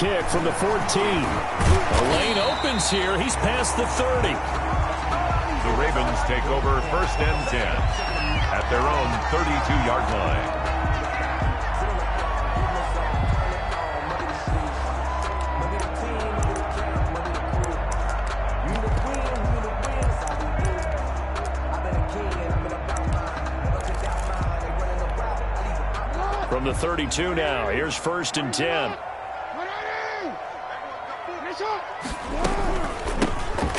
kick from the 14. The lane opens here. He's past the 30. The Ravens take over 1st and 10 at their own 32-yard line. From the 32 now, here's 1st and 10.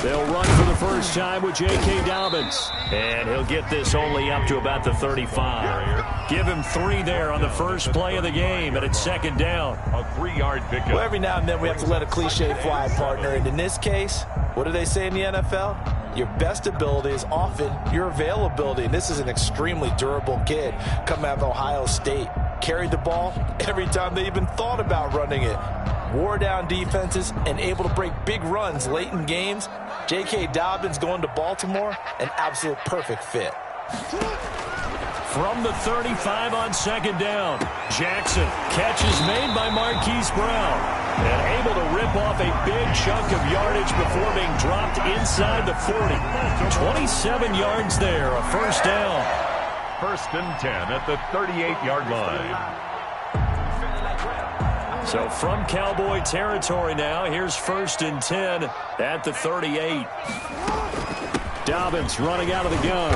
They'll run for the first time with J.K. Dobbins. And he'll get this only up to about the 35. Give him 3 there on the first play of the game, and it's 2nd down. A 3-yard pickup. Well, every now and then we have to let a cliche fly, partner. And in this case, what do they say in the NFL? Your best ability is often your availability. And this is an extremely durable kid coming out of Ohio State. Carried the ball every time they even thought about running it. Wore down defenses and able to break big runs late in games. J.K. Dobbins going to Baltimore, an absolute perfect fit. From the 35 on 2nd down, Jackson. Catch is made by Marquise Brown. And able to rip off a big chunk of yardage before being dropped inside the 40. 27 yards there, a 1st down. 1st and 10 at the 38-yard line. So from Cowboy territory now, here's 1st and 10 at the 38. Dobbins running out of the gun.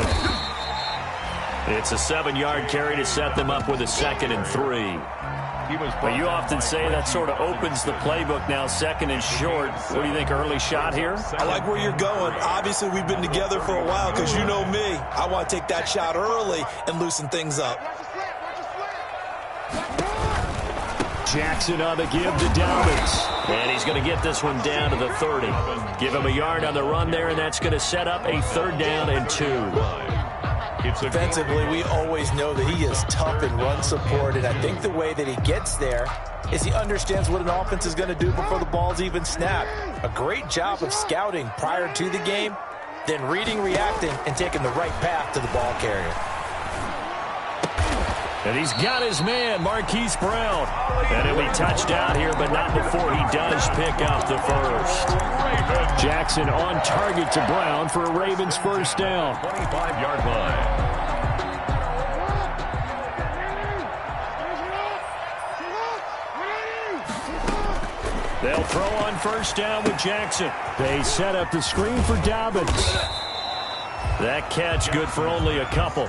It's a 7-yard carry to set them up with a 2nd and 3. But you often say that sort of opens the playbook now, 2nd and short. What do you think, early shot here? I like where you're going. Obviously, we've been together for a while because you know me. I want to take that shot early and loosen things up. Jackson on the give to Dobbins. And he's going to get this one down to the 30. Give him a yard on the run there, and that's going to set up a 3rd down and 2. Defensively, we always know that he is tough in run support, and I think the way that he gets there is he understands what an offense is going to do before the ball's even snapped. A great job of scouting prior to the game, then reading, reacting, and taking the right path to the ball carrier. And he's got his man, Marquise Brown. And he'll be touchdown here, but not before he does pick up the 1st. Jackson on target to Brown for a Ravens 1st down. 25-yard line. They'll throw on 1st down with Jackson. They set up the screen for Dobbins. That catch good for only a couple.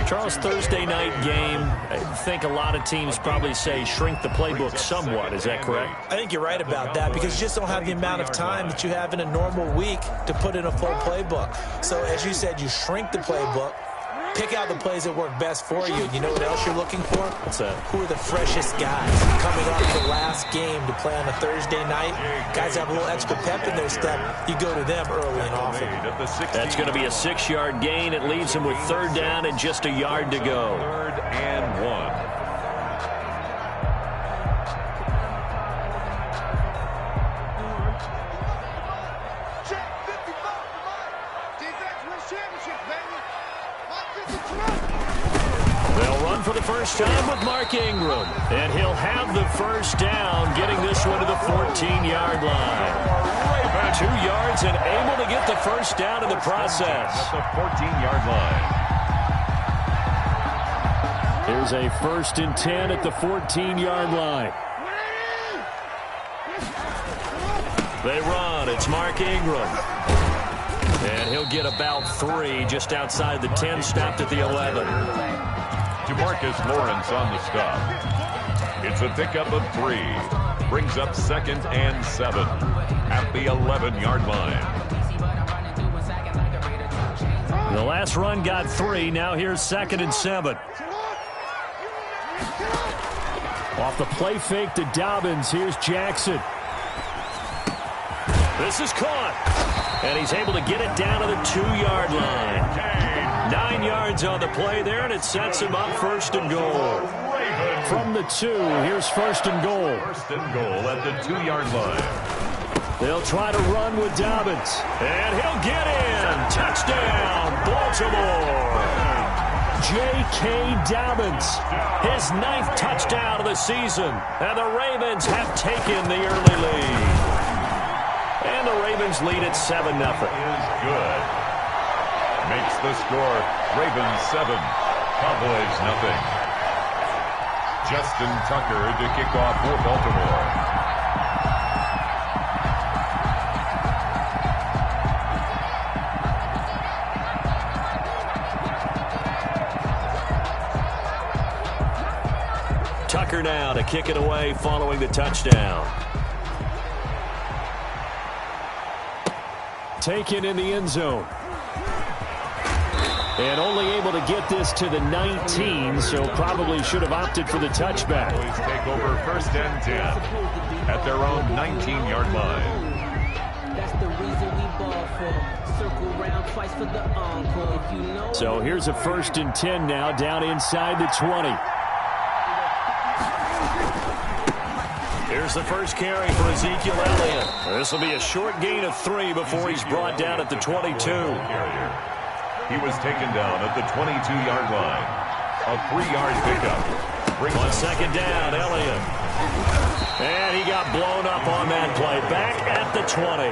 Charles, Thursday night game, I think a lot of teams probably say shrink the playbook somewhat. Is that correct? I think you're right about that because you just don't have the amount of time that you have in a normal week to put in a full playbook. So as you said, you shrink the playbook, pick out the plays that work best for you. You know what else you're looking for? What's that? Who are the freshest guys coming off the last game to play on a Thursday night? Guys have a little extra pep in their step. You go to them early and often. That's going to be a 6-yard gain. It leaves him with 3rd down and just a yard to go. 3rd and 1. They'll run for the first time with Mark Ingram. And he'll have the 1st down, getting this one to the 14-yard line. 2 yards and able to get the 1st down in the process. At the 14-yard line. Here's a 1st and 10 at the 14-yard line. They run. It's Mark Ingram. And he'll get about 3 just outside the 10, stopped at the 11. Demarcus Lawrence on the stop. It's a pickup of 3. Brings up 2nd and 7 at the 11-yard line. The last run got 3. Now here's 2nd and 7. Off the play fake to Dobbins. Here's Jackson. This is caught. And he's able to get it down to the 2-yard line. 9 yards on the play there, and it sets him up 1st and goal. From the 2, here's 1st and goal. 1st and goal at the 2-yard line. They'll try to run with Dobbins. And he'll get in. Touchdown, Baltimore. J.K. Dobbins. His 9th touchdown of the season. And the Ravens have taken the early lead. And the Ravens lead at 7-0. Is good. Makes the score Ravens 7, Cowboys nothing. Justin Tucker to kick off for Baltimore. Tucker now to kick it away following the touchdown. Taken in the end zone. And only able to get this to the 19, so probably should have opted for the touchback. Cowboys take over 1st and 10 at their own 19-yard line. That's the reason we ball for. Circle round twice for the encore. If you know. So here's a 1st and 10 now down inside the 20. Here's the first carry for Ezekiel Elliott. This will be a short gain of 3 before he's brought down at the 22. He was taken down at the 22-yard line. A 3-yard pickup. On 2nd down, Elliott. And he got blown up on that play. Back at the 20.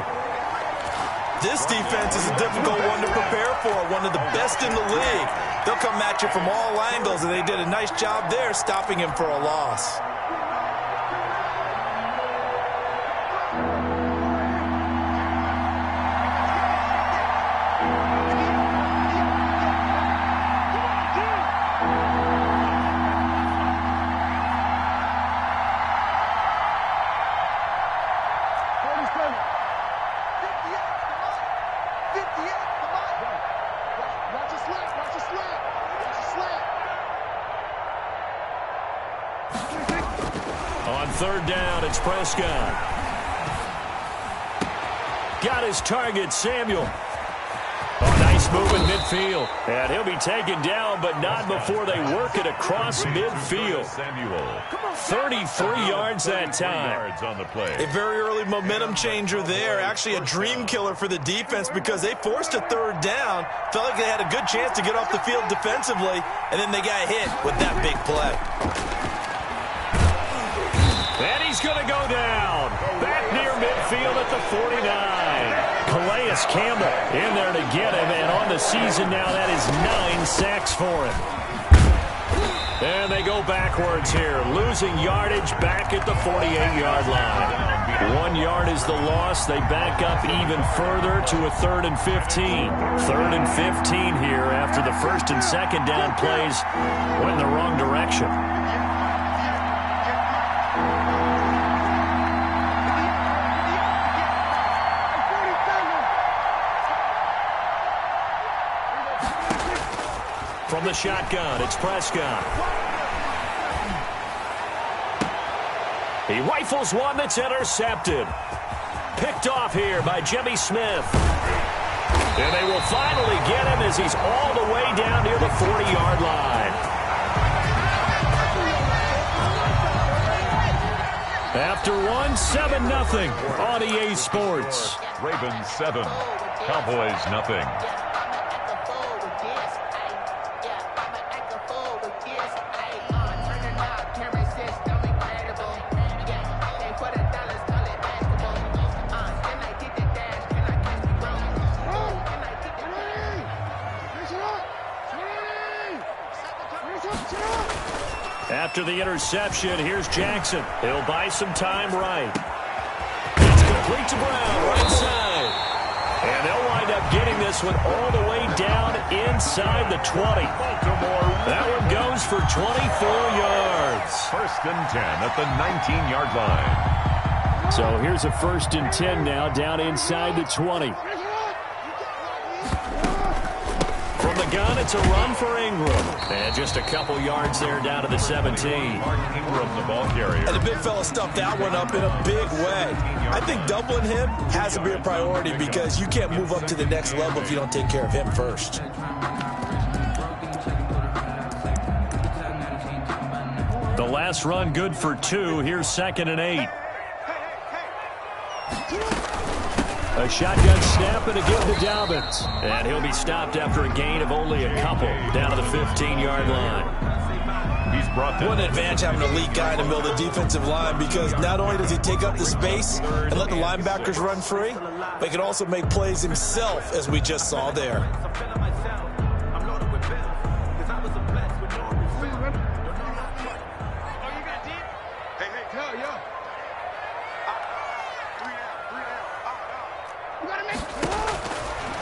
This defense is a difficult one to prepare for, one of the best in the league. They'll come at you from all angles, and they did a nice job there stopping him for a loss. On 3rd down, it's Prescott. Got his target, Samuel. Oh, nice move in midfield. And he'll be taken down, but not before they work it across midfield. 33 yards that time. On the play. A very early momentum changer there. Actually a dream killer for the defense because they forced a 3rd down. Felt like they had a good chance to get off the field defensively, and then they got hit with that big play. And he's going to go down. Back near midfield at the 49. Calais Campbell in there to get him. And on the season now, that is 9 sacks for him. And they go backwards here. Losing yardage back at the 48-yard line. 1 yard is the loss. They back up even further to a 3rd and 15. 3rd and 15 here after the 1st and 2nd down plays went in the wrong direction. From the shotgun, it's Prescott. He rifles one that's intercepted. Picked off here by Jimmy Smith. And they will finally get him as he's all the way down near the 40-yard line. After 7-0 on EA Sports. Ravens 7, Cowboys nothing. After the interception, here's Jackson. He'll buy some time right. It's complete to Brown, right side. And they'll wind up getting this one all the way down inside the 20. That one goes for 24 yards. 1st and 10 at the 19-yard line. So here's a 1st and 10 now down inside the 20. From the gun, it's a run for Ingram. And just a couple yards there down to the 17. Mark Ingram, the ball carrier. And the big fella stuffed that one up in a big way. I think doubling him has to be a priority because you can't move up to the next level if you don't take care of him first. The last run good for 2. Here's 2nd and 8. A shotgun snap and a give to Dobbins. And he'll be stopped after a gain of only a couple down to the 15-yard line. He's brought down. What an advantage having an elite guy in the middle of the defensive line, because not only does he take up the space and let the linebackers run free, but he can also make plays himself, as we just saw there.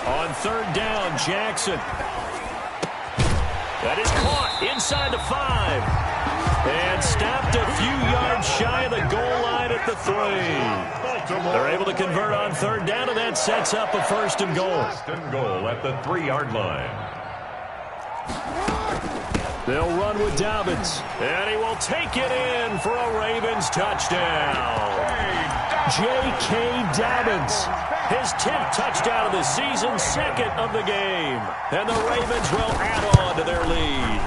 On third down, Jackson. That is caught inside the 5. And stopped a few yards shy of the goal line at the 3. They're able to convert on third down, and that sets up a 1st and goal. 1st and goal at the 3-yard line. They'll run with Dobbins. And he will take it in for a Ravens touchdown. J.K. Dobbins. His 10th touchdown of the season, 2nd of the game. And the Ravens will add on to their lead.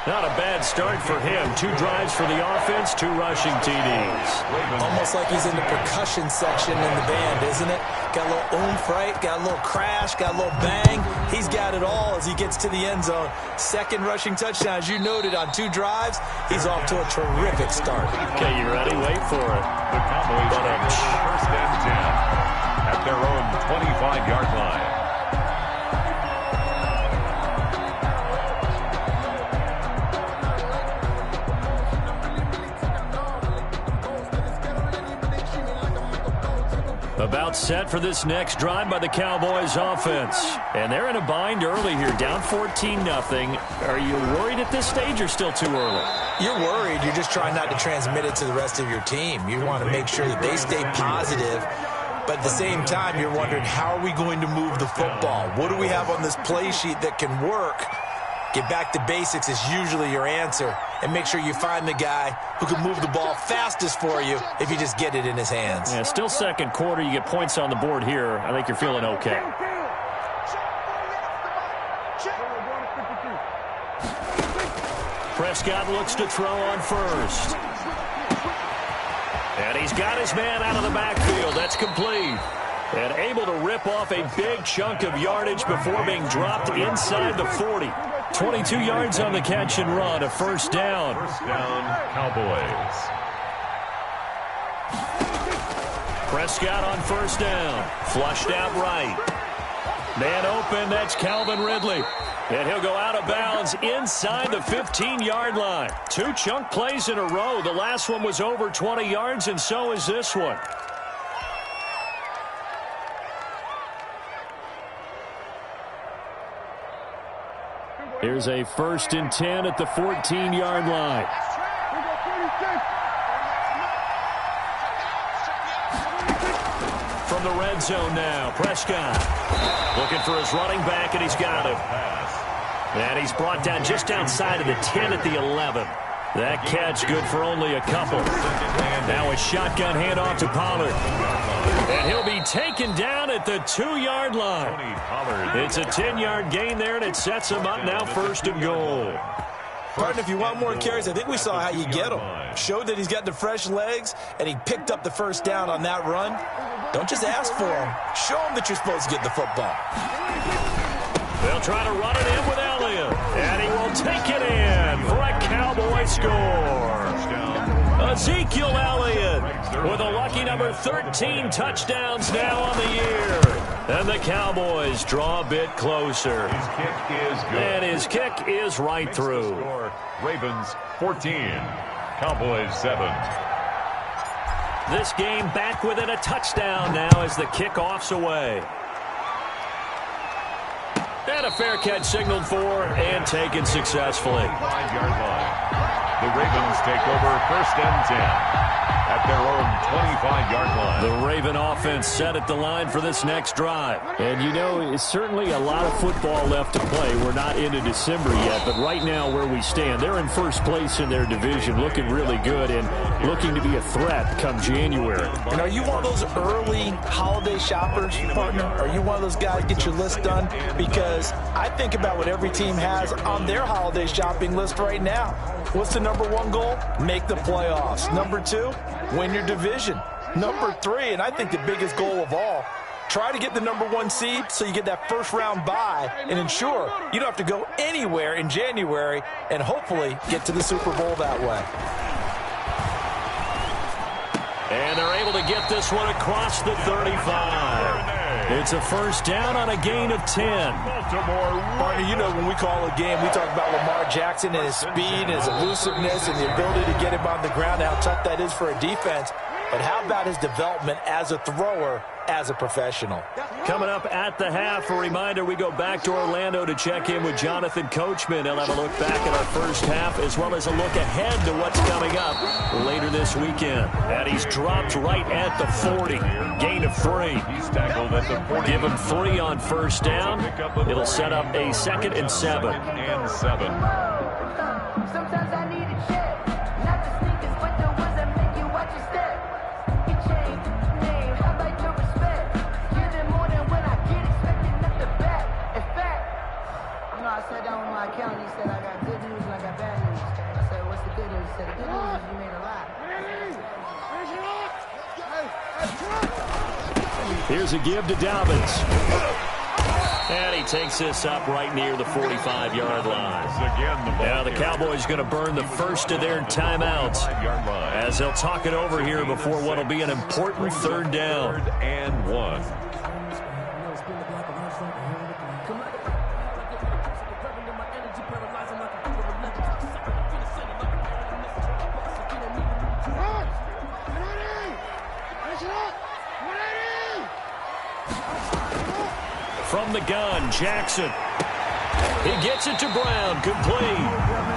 Not a bad start for him. 2 drives for the offense, 2 rushing TDs. Almost like he's in the percussion section in the band, isn't it? Got a little oomph, right? Got a little crash, got a little bang. He's got it all as he gets to the end zone. 2nd rushing touchdown, as you noted, on 2 drives. He's off to a terrific start. Okay, you ready? Wait for it. The Cowboys take over 1st and 10 at their own 25-yard line. About set for this next drive by the Cowboys offense. And they're in a bind early here, down 14-0. Are you worried at this stage or still too early? You're worried. You're just trying not to transmit it to the rest of your team. You want to make sure that they stay positive. But at the same time, you're wondering, how are we going to move the football? What do we have on this play sheet that can work? Get back to basics is usually your answer. And make sure you find the guy who can move the ball fastest for you if you just get it in his hands. Yeah, still 2nd quarter. You get points on the board here. I think you're feeling okay. Prescott looks to throw on 1st. And he's got his man out of the backfield. That's complete. And able to rip off a big chunk of yardage before being dropped inside the 40. 22 yards on the catch and run, a 1st down. 1st down, Cowboys. Prescott on 1st down. Flushed out right. Man open, that's Calvin Ridley. And he'll go out of bounds inside the 15-yard line. 2 chunk plays in a row. The last one was over 20 yards, and so is this one. Here's a 1st and 10 at the 14-yard line. From the red zone now, Prescott looking for his running back, and he's got him. And he's brought down just outside of the 10 at the 11. That catch good for only a couple. Now a shotgun handoff to Pollard. And he'll be taken down at the 2-yard line. It's a 10-yard gain there, and it sets him up now 1st and goal. Partner, if you want more carries, I think we saw how you get him. Showed that he's got the fresh legs, and he picked up the 1st down on that run. Don't just ask for him. Show him that you're supposed to get the football. They'll try to run it in with Elliott. And he will take it in for a Cowboy score. Ezekiel Elliott with a lucky number 13 touchdowns now on the year. And the Cowboys draw a bit closer. His kick is good. And his kick is right through. Ravens 14, Cowboys 7. This game back within a touchdown now as the kickoff's away. And a fair catch signaled for and taken successfully. 5-yard line. The Ravens take over 1st and 10 at their own 25-yard line. The Raven offense set at the line for this next drive. And, you know, it's certainly a lot of football left to play. We're not into December yet, but right now where we stand, they're in 1st place in their division, looking really good and looking to be a threat come January. And are you one of those early holiday shoppers, partner? Are you one of those guys get your list done? Because I think about what every team has on their holiday shopping list right now. What's the number 1 goal? Make the playoffs. Number 2, win your division. Number 3, and I think the biggest goal of all, Try to get the #1 seed so you get that first-round bye and ensure you don't have to go anywhere in January and hopefully get to the Super Bowl that way. And they're able to get this one across the 35. It's a first down on a gain of 10. Partner, you know when we call a game, we talk about Lamar Jackson and his speed and his elusiveness and the ability to get him on the ground, how tough that is for a defense. But how about his development as a thrower, as a professional? Coming up at the half, a reminder, we go back to Orlando to check in with Jonathan Coachman. He'll have a look back at our first half as well as a look ahead to what's coming up later this weekend. And he's dropped right at the 40. Gain of 3. He's tackled at the 40. Give him 3 on first down. It'll set up a 2nd and 7. And 7. Sometimes I need a check. Not the sneakers, but the ones that make you watch your step. You change name, how about your respect? Give them more than when I get expected not to back. In fact, you know, I sat down with my accountant. He said I got good news and I got bad news. I said, what's the good news? He said, the good news is you made a lot. Here's a give to Dobbins. And he takes this up right near the 45-yard line. Now the Cowboys going to burn the first of their timeouts as they'll talk it over here before what will be an important 3rd down. 3rd and 1. From the gun, Jackson. He gets it to Brown, complete.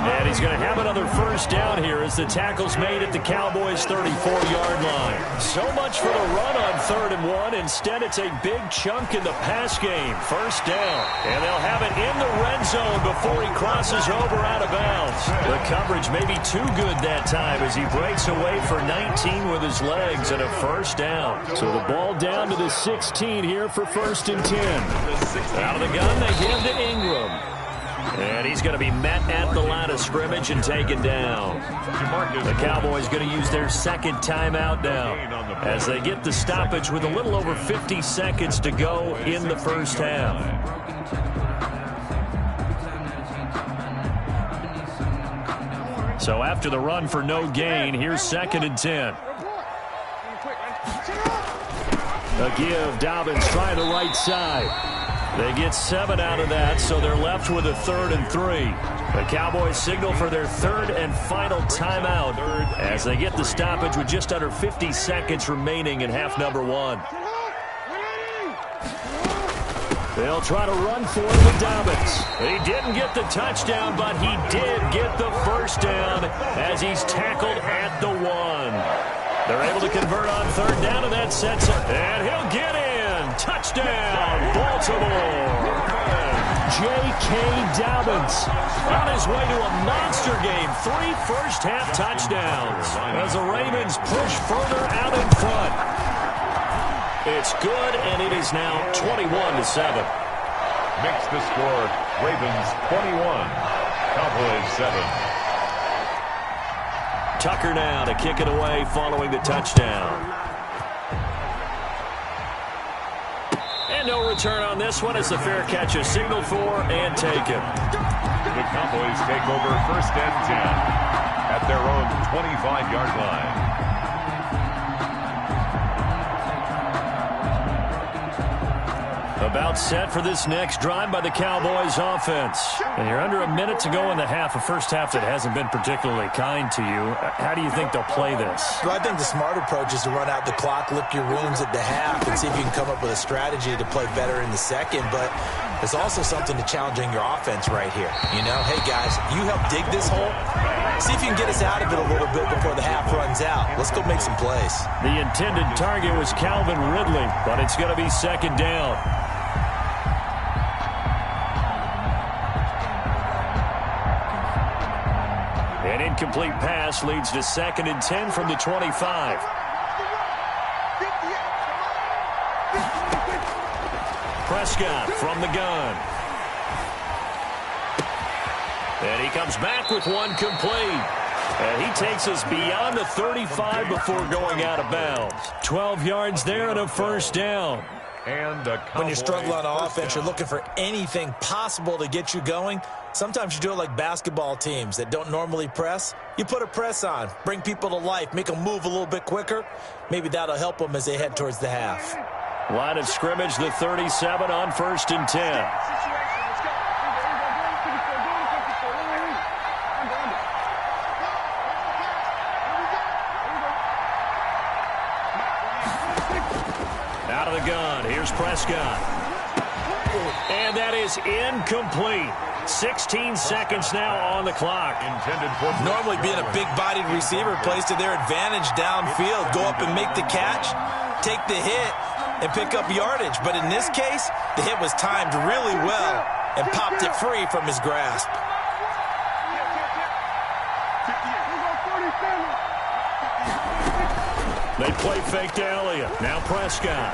And he's going to have another first down here as the tackle's made at the Cowboys' 34-yard line. So much for the run on 3rd and 1. Instead, it's a big chunk in the pass game. First down. And they'll have it in the red zone before he crosses over out of bounds. The coverage may be too good that time as he breaks away for 19 with his legs and a first down. So the ball down to the 16 here for 1st and 10. Out of the gun, they give to Ingram. And he's going to be met at the line of scrimmage and taken down. The Cowboys going to use their 2nd timeout now as they get the stoppage with a little over 50 seconds to go in the first half. So after the run for no gain, here's 2nd and 10. A give, Dobbins trying the right side. They get 7 out of that, so they're left with a 3rd and 3. The Cowboys signal for their 3rd and final timeout as they get the stoppage with just under 50 seconds remaining in half number 1. They'll try to run for it with Dobbins. He didn't get the touchdown, but he did get the first down as he's tackled at the 1. They're able to convert on 3rd down, and that sets up. And he'll get in. Touchdown, Baltimore. J.K. Dobbins on his way to a monster game. 3 first-half touchdowns as the Ravens push further out in front. It's good, and it is now 21-7. Makes the score Ravens 21, Cowboys 7. Tucker now to kick it away following the touchdown. And no return on this one as the fair catch is signaled for and taken. The Cowboys take over 1st and 10 at their own 25-yard line. About set for this next drive by the Cowboys offense. And you're under a minute to go in the half, a first half that hasn't been particularly kind to you. How do you think they'll play this? Well, I think the smart approach is to run out the clock, lick your wounds at the half, and see if you can come up with a strategy to play better in the second. But there's also something to challenging your offense right here. You know, hey, guys, you help dig this hole. See if you can get us out of it a little bit before the half runs out. Let's go make some plays. The intended target was Calvin Ridley, but it's going to be 2nd down. An incomplete pass leads to 2nd and 10 from the 25. Prescott from the gun. And he comes back with one complete. And he takes us beyond the 35 before going out of bounds. 12 yards there and a first down. And when you struggle on offense, you're looking for anything possible to get you going. Sometimes you do it like basketball teams that don't normally press. You put a press on, bring people to life, make them move a little bit quicker. Maybe that'll help them as they head towards the half. Line of scrimmage, the 37 on 1st and 10. Out of the gun, here's Prescott. And that is incomplete. 16 seconds now on the clock. Normally being a big-bodied receiver plays to their advantage downfield. Go up and make the catch, take the hit, and pick up yardage. But in this case, the hit was timed really well and popped it free from his grasp. They play fake to Elliott. Now Prescott.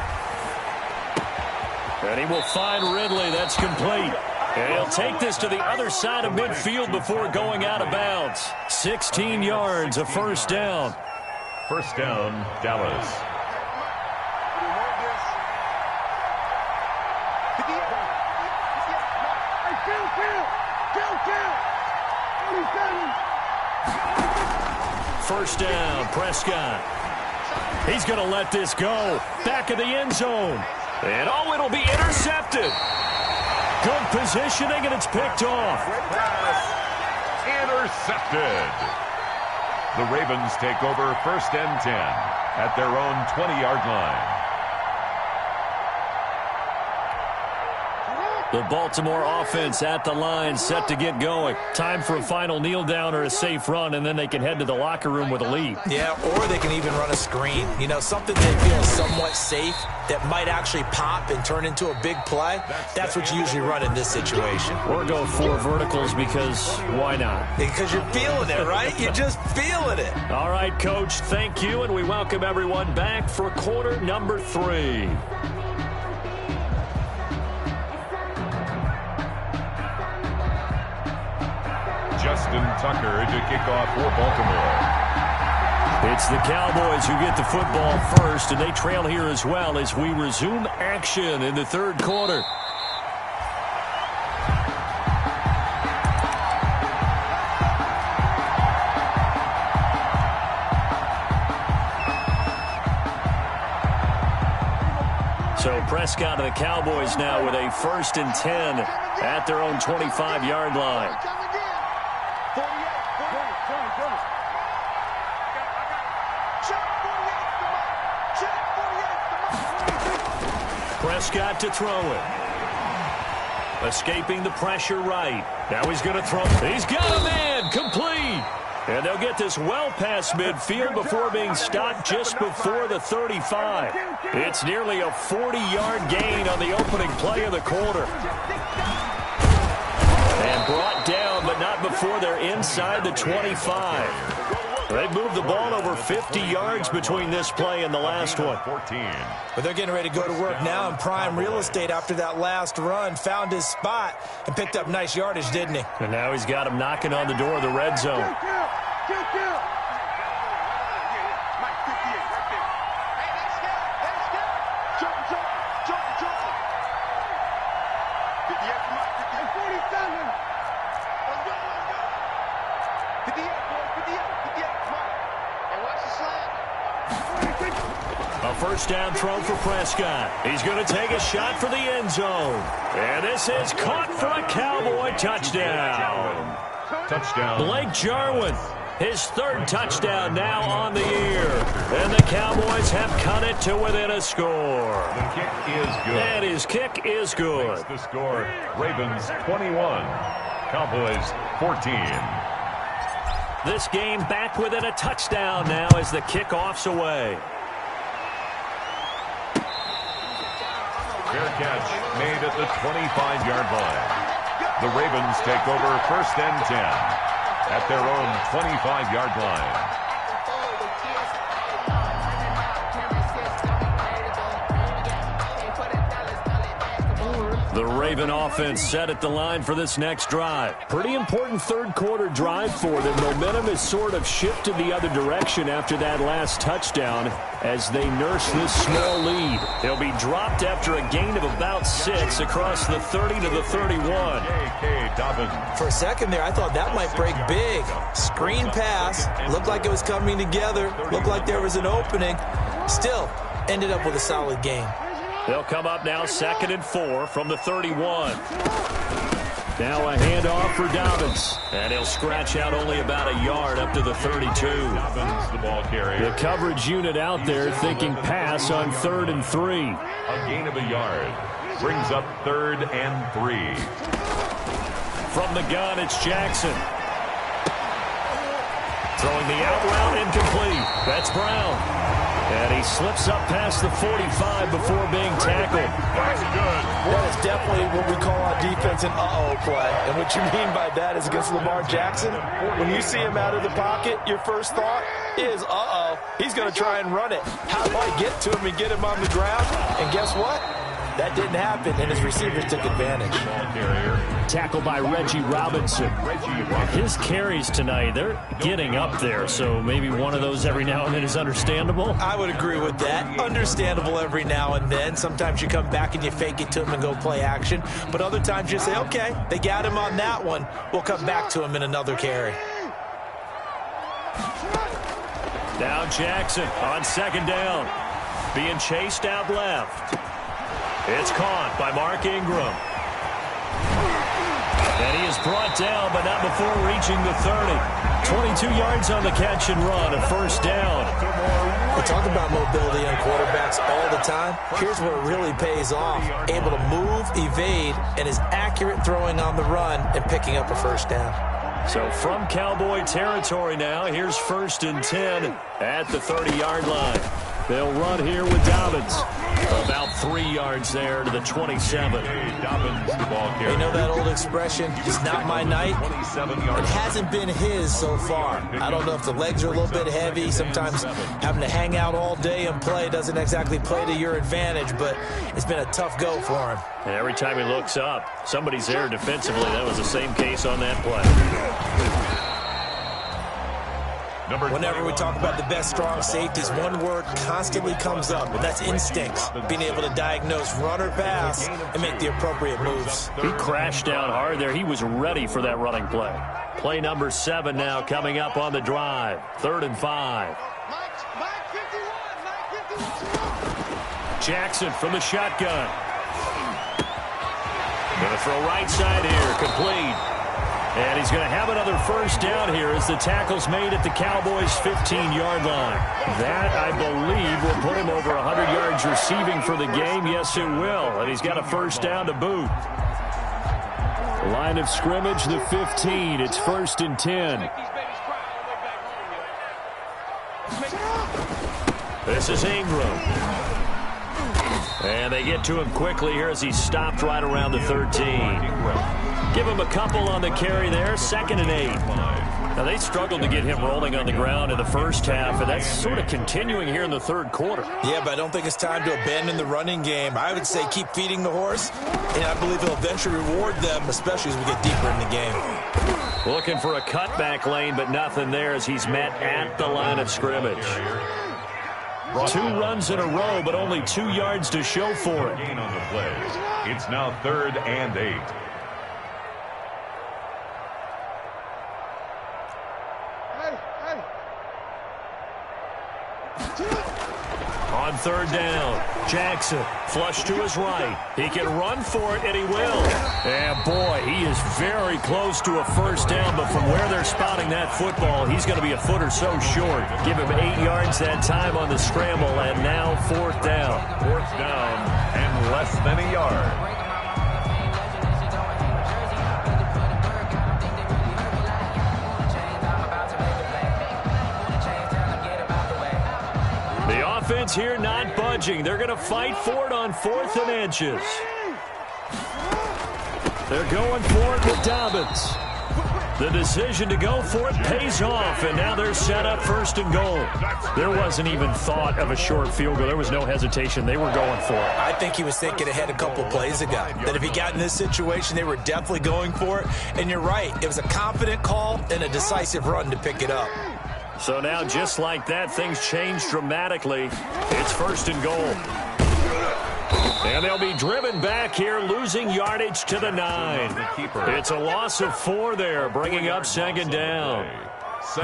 And he will find Ridley. That's complete. And he'll take this to the other side of midfield before going out of bounds. 16 yards, a first down. First down, Dallas. First down, Prescott. He's going to let this go. Back of the end zone. And oh, it'll be intercepted. Good positioning, and it's picked off. Intercepted. The Ravens take over 1st and 10 at their own 20-yard line. The Baltimore offense at the line, set to get going. Time for a final kneel down or a safe run, and then they can head to the locker room with a lead. Yeah, or they can even run a screen. You know, something they feel somewhat safe that might actually pop and turn into a big play. That's what you usually run in this situation. Or go 4 verticals because why not? Because you're feeling it, right? You're just feeling it. All right, Coach, thank you, and we welcome everyone back for quarter number 3. Justin Tucker to kick off for Baltimore. It's the Cowboys who get the football first, and they trail here as well as we resume action in the 3rd quarter. So Prescott of the Cowboys now with a 1st and 10 at their own 25-yard line. Prescott to throw it. Escaping the pressure right. Now he's going to throw. He's got a man. Complete. And they'll get this well past midfield before being stopped just before the 35. It's nearly a 40-yard gain on the opening play of the quarter. And brought down, but not before they're inside the 25. They've moved the ball over 50 yards between this play and the last one. 14. But they're getting ready to go to work now in prime real estate after that last run. Found his spot and picked up nice yardage, didn't he? And now he's got him knocking on the door of the red zone. A first down throw for Prescott. He's going to take a shot for the end zone. And this is caught for a Cowboy touchdown. Touchdown. Blake Jarwin, his 3rd touchdown now on the year. And the Cowboys have cut it to within a score. The kick is good. And his kick is good. Makes the score Ravens 21, Cowboys 14. This game back within a touchdown now as the kickoff's away. Fair catch made at the 25-yard line. The Ravens take over 1st and 10 at their own 25-yard line. The Raven offense set at the line for this next drive. Pretty important third-quarter drive for them. Momentum has sort of shifted the other direction after that last touchdown as they nurse this small lead. They'll be dropped after a gain of about 6 across the 30 to the 31. For a second there, I thought that might break big. Screen pass. Looked like it was coming together. Looked like there was an opening. Still, ended up with a solid gain. They'll come up now 2nd and 4 from the 31. Now a handoff for Dobbins. And he'll scratch out only about a yard up to the 32. Dobbins, the ball carrier. The coverage unit out there thinking pass on 3rd and 3. A gain of a yard. Brings up 3rd and 3. From the gun, it's Jackson. Throwing the out route incomplete. That's Brown. And he slips up past the 45 before being tackled. That's good. That is definitely what we call on defense an uh-oh play. And what you mean by that is against Lamar Jackson, when you see him out of the pocket, your first thought is, uh-oh, he's going to try and run it. How do I get to him and get him on the ground? And guess what? That didn't happen, and his receivers took advantage. Tackled by Reggie Robinson. His carries tonight, they're getting up there, so maybe one of those every now and then is understandable. I would agree with that. Understandable every now and then. Sometimes you come back and you fake it to him and go play action. But other times you say, okay, they got him on that one. We'll come back to him in another carry. Now Jackson on 2nd down. Being chased out left. It's caught by Mark Ingram. And he is brought down, but not before reaching the 30. 22 yards on the catch and run, a 1st down. We talk about mobility on quarterbacks all the time. Here's where it really pays off. Able to move, evade, and is accurate throwing on the run and picking up a 1st down. So from Cowboy territory now, here's 1st and 10 at the 30-yard line. They'll run here with Dobbins. About 3 yards there to the 27. Dobbins, the ball carrier. You know that old expression, it's not my night? It hasn't been his so far. I don't know if the legs are a little bit heavy. Sometimes having to hang out all day and play doesn't exactly play to your advantage, but it's been a tough go for him. And every time he looks up, somebody's there defensively. That was the same case on that play. Whenever we talk about the best strong safeties, one word constantly comes up, and that's instincts. Being able to diagnose run or pass and make the appropriate moves. He crashed down hard there. He was ready for that running play. Play number 7 now coming up on the drive. 3rd and 5. Jackson from the shotgun. Going to throw right side here. Complete. And he's going to have another 1st down here as the tackle's made at the Cowboys' 15-yard line. That, I believe, will put him over 100 yards receiving for the game. Yes, it will. And he's got a 1st down to boot. Line of scrimmage, the 15. It's 1st and 10. This is Ingram. And they get to him quickly here as he's stopped right around the 13. Give him a couple on the carry there. 2nd and 8. Now, they struggled to get him rolling on the ground in the first half, and that's sort of continuing here in the 3rd quarter. Yeah, but I don't think it's time to abandon the running game. I would say keep feeding the horse, and I believe he'll eventually reward them, especially as we get deeper in the game. Looking for a cutback lane, but nothing there as he's met at the line of scrimmage. 2 runs in a row, but only 2 yards to show for it. Gain on the play. It's now 3rd and 8. On 3rd down, Jackson flush to his right. He can run for it, and he will. And boy, he is very close to a 1st down, but from where they're spotting that football, he's going to be a foot or so short. Give him 8 yards that time on the scramble, and now 4th down. 4th down and less than a yard. Offense here not budging. They're going to fight for it on 4th and inches. They're going for it with Dobbins. The decision to go for it pays off, and now they're set up first and goal. There wasn't even thought of a short field goal. There was no hesitation. They were going for it. I think he was thinking ahead a couple plays ago, that if he got in this situation, they were definitely going for it. And you're right, it was a confident call and a decisive run to pick it up. So now, just like that, things change dramatically. It's first and goal. And they'll be driven back here, losing yardage to the 9. It's a loss of 4 there, bringing up second down.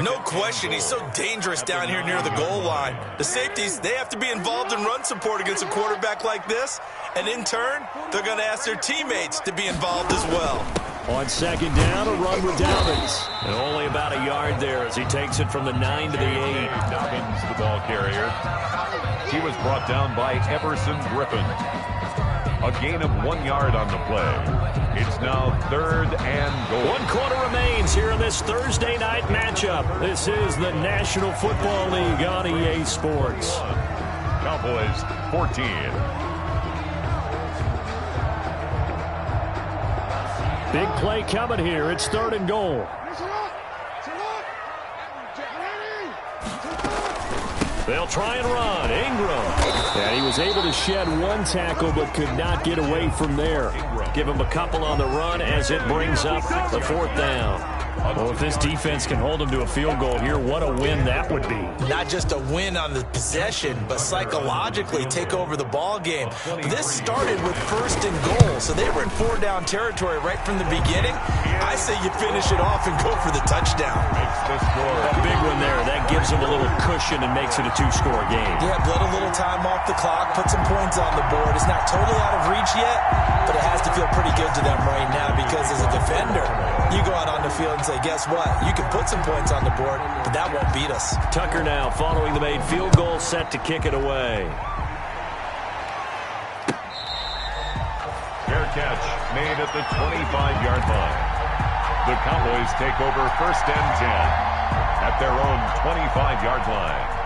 No question, he's so dangerous down here near the goal line. The safeties, they have to be involved in run support against a quarterback like this. And in turn, they're going to ask their teammates to be involved as well. On second down, a run with Dobbins. And only about a yard there as he takes it from the 9 to the 8. Dobbins, the ball carrier. He was brought down by Everson Griffin. A gain of 1 yard on the play. It's now 3rd and goal. 1 quarter remains here in this Thursday night matchup. This is the National Football League on EA Sports. Cowboys 14. Big play coming here. It's 3rd and goal. They'll try and run. Ingram. And he was able to shed 1 tackle but could not get away from there. Give him a couple on the run as it brings up the 4th down. Well, if this defense can hold them to a field goal here, what a win that would be. Not just a win on the possession, but psychologically take over the ball game. This started with 1st and goal, so they were in 4-down territory right from the beginning. I say you finish it off and go for the touchdown. A big one there. That gives them a little cushion and makes it a 2-score game. Yeah, let a little time off the clock, put some points on the board. It's not totally out of reach yet, but it has to feel pretty good to them right now because as a defender, you go out on the field and say, guess what? You can put some points on the board, but that won't beat us. Tucker now following the made field goal, set to kick it away. Fair catch made at the 25-yard line. The Cowboys take over 1st and 10 at their own 25-yard line.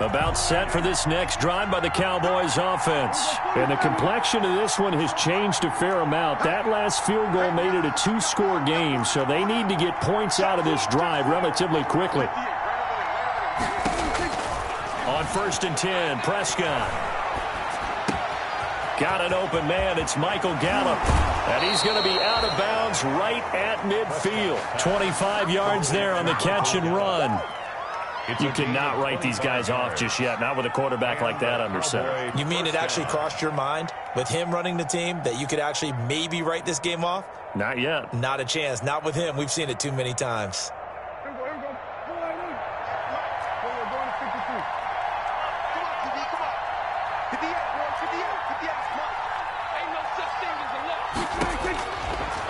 About set for this next drive by the Cowboys offense. And the complexion of this one has changed a fair amount. That last field goal made it a 2-score game, so they need to get points out of this drive relatively quickly. On 1st and 10, Prescott. Got an open man. It's Michael Gallup. And he's going to be out of bounds right at midfield. 25 yards there on the catch and run. You cannot write these guys off just yet, not with a quarterback like that under center. You mean it actually crossed your mind with him running the team that you could actually maybe write this game off? Not yet. Not a chance. Not with him. We've seen it too many times.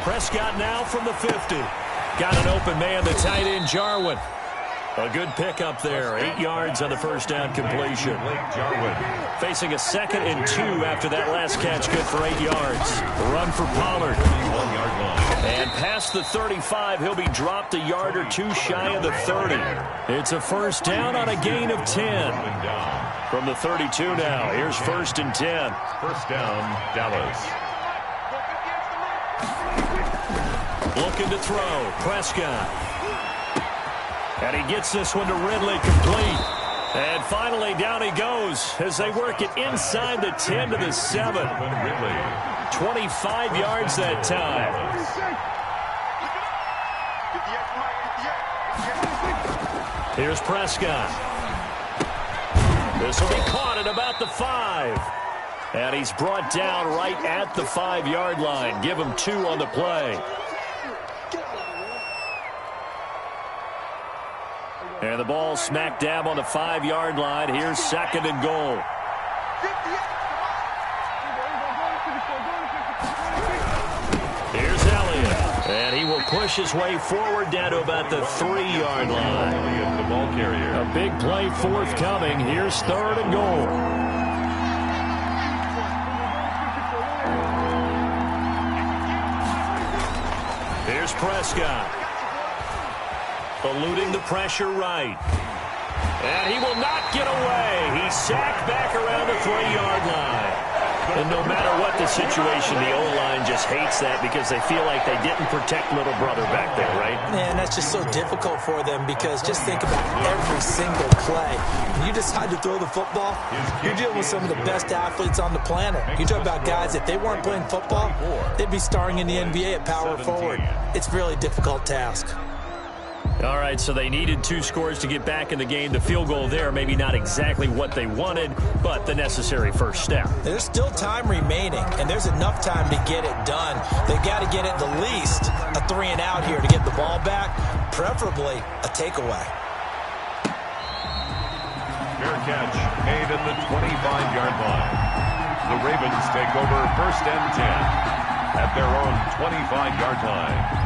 Prescott now from the 50. Got an open man, the tight end, Jarwin. A good pickup there. 8 yards on the 1st down completion. Facing a 2nd and 2 after that last catch. Good for 8 yards. Run for Pollard. And past the 35, he'll be dropped a yard or 2 shy of the 30. It's a 1st down on a gain of 10. From the 32 now. Here's 1st and 10. 1st down, Dallas. Looking to throw. Prescott. And he gets this one to Ridley complete. And finally down he goes as they work it inside the 10 to the 7. 25 yards that time. Here's Prescott. This will be caught at about the 5. And he's brought down right at the 5-yard line. Give him 2 on the play. And the ball smack dab on the 5-yard line. Here's 2nd and goal. Here's Elliott. And he will push his way forward down to about the 3-yard line. The ball carrier. A big play forthcoming. Here's 3rd and goal. Here's Prescott. Eluding the pressure right. And he will not get away. He's sacked back around the 3-yard line. And no matter what the situation, the O-line just hates that because they feel like they didn't protect little brother back there, right? Man, that's just so difficult for them because just think about every single play. When you decide to throw the football, you're dealing with some of the best athletes on the planet. You talk about guys, if they weren't playing football, they'd be starring in the NBA at power forward. It's a really difficult task. All right, so they needed 2 scores to get back in the game. The field goal there, maybe not exactly what they wanted, but the necessary first step. There's still time remaining, and there's enough time to get it done. They've got to get at the least a 3-and-out here to get the ball back, preferably a takeaway. Fair catch made at the 25-yard line. The Ravens take over 1st and 10 at their own 25-yard line.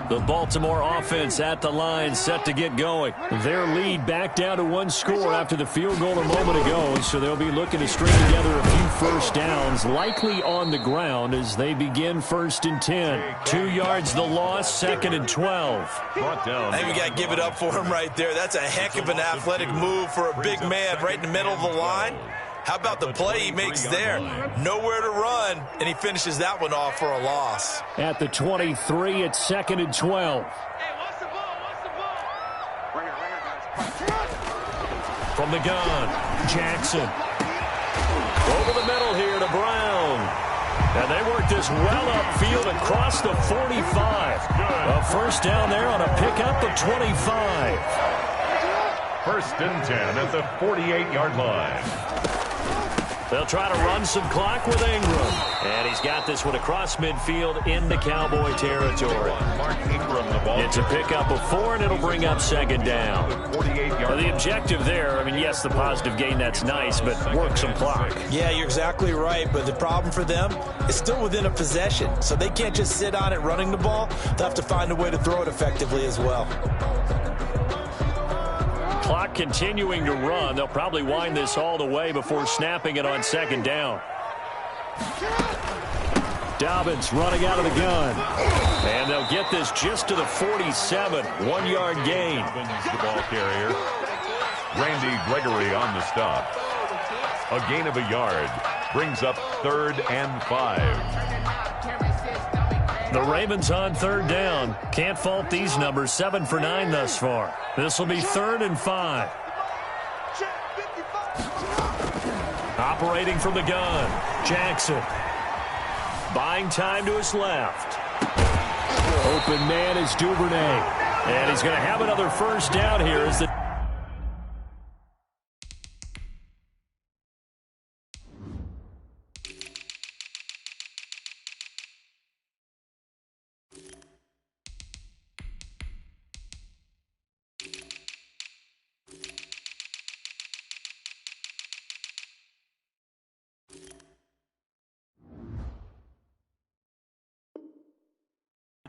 The Baltimore offense at the line, set to get going. Their lead back down to 1 score after the field goal a moment ago, so they'll be looking to string together a few first downs, likely on the ground as they begin 1st and 10. 2 yards the loss, 2nd and 12. Brought down. Hey, we got to give it up for him right there. That's a heck of an athletic move for a big man right in the middle of the line. How about the play he makes there? Nowhere to run, and he finishes that one off for a loss. At the 23, it's 2nd and 12. From the gun, Jackson. Over the middle here to Brown. And they work this well upfield across the 45. A first down there on a pickup of 25. 1st and 10 at the 48-yard line. They'll try to run some clock with Ingram. And he's got this one across midfield into Cowboy territory. Mark Ingram, the ball. It's a pickup of 4, and it'll bring up 2nd down. 48-yard. Well, the objective there, I mean, yes, the positive gain, that's nice, but work some clock. Yeah, you're exactly right, but the problem for them is still within a possession, so they can't just sit on it running the ball. They'll have to find a way to throw it effectively as well. Clock continuing to run. They'll probably wind this all the way before snapping it on 2nd down. Dobbins running out of the gun. And they'll get this just to the 47. 1-yard gain. The ball carrier. Randy Gregory on the stop. A gain of a yard. Brings up 3rd and 5. The Ravens on 3rd down. Can't fault these numbers. 7 for 9 thus far. This will be 3rd and 5. Operating from the gun, Jackson. Buying time to his left. Open man is Duvernay. And he's going to have another first down here as the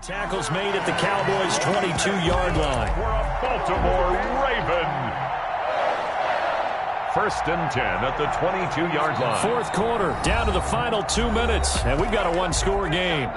tackle's made at the Cowboys' 22-yard line. For a Baltimore Raven. 1st and 10 at the 22-yard line. 4th quarter, down to the final 2 minutes, and we've got a 1-score game.